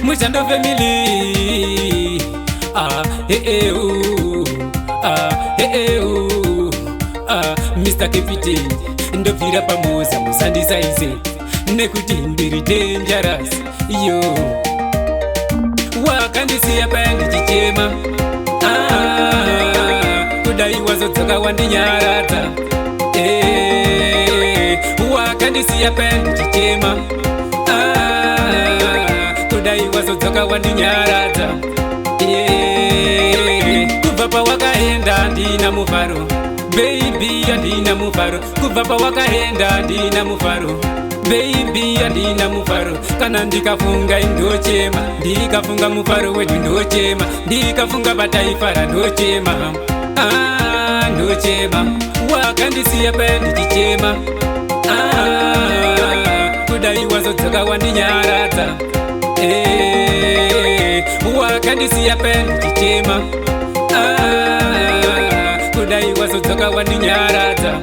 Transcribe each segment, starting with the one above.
Mushando family. Mr. Captain ndovira pamoza musandisaize nekuti ndiri dangerous yo wakandisiya paya ndichichema kudai wazodzoka wandinyaradza wakandisiya paya ndichichema kudai wazodzoka wandinyaradza kubva pawakaenda ndina mufaro baby andina mufaro kubva pawakaenda andina mufaro baby andina mufaro kana ndikafunga ndochema ndikafunga mufaro wedu ndochema ndikafunga bataifara ndochema ndochema wakandisiya paya ndichichema kudai wazodzoka wandinyaradza wakandisiya paya ndichichema kudai wazodzoka wandinyaradza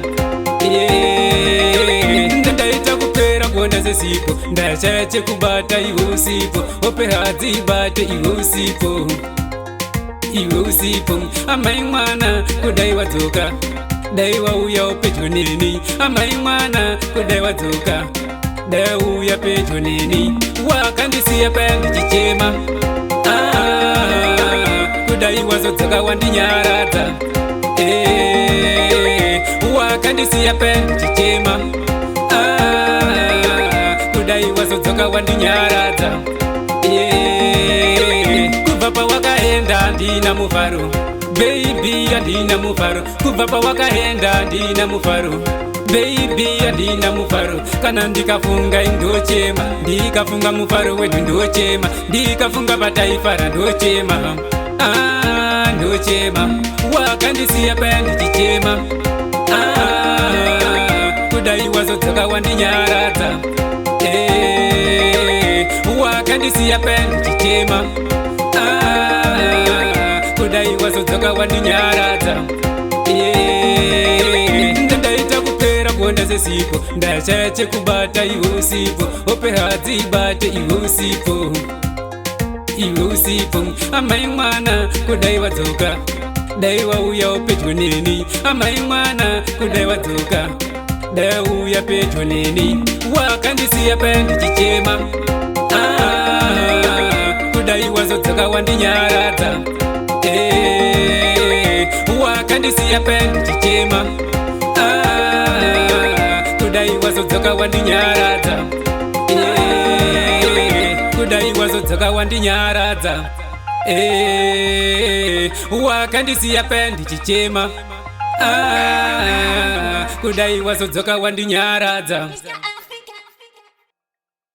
ndaita kupera kuona sesipo ndashaya chekubata iwe usipo ope hadzi bate iwe usipo amai mwana kudai wadzoka dai wauya pedyo neni amai mwana kudai wadzoka dai wauya pedyo neni wakandisiya paya ndichichema kudai wazodzoka wandinyaradza wakandisiya paya ndichichema kudai wazodzoka wandinyaradza kubva pawakaenda ndina mufaro baby andina mufaro kubva pawakaenda andina mufaro baby andina mufaro kana ndikafunga ndochema ndikafunga mufaro wedu ndochema ndikafunga bataifara ndochema ndochema wakandisiya paya ndichichema kudai wazodzoka wandinyaradza wakandisiya paya ndichichema kudai wazodzoka wandinyaradza ndaita kupera kuona sesipo ndashaya chekubata iwe usipo ope hadzi bate iwe usipo amai mwana kudai wadzoka dai wauya pedyo neni amai mwana kudai wadzoka dai wauya pedyo neni wakandisiya paya ndichichema kudai wazodzoka wandinyaradza wakandisiya paya ndichichema kudai wazodzoka wandinyaradza kudai wazodzoka wandinyaradza wakandisiya paya ndichichema kudai wazodzoka wandinyaradza.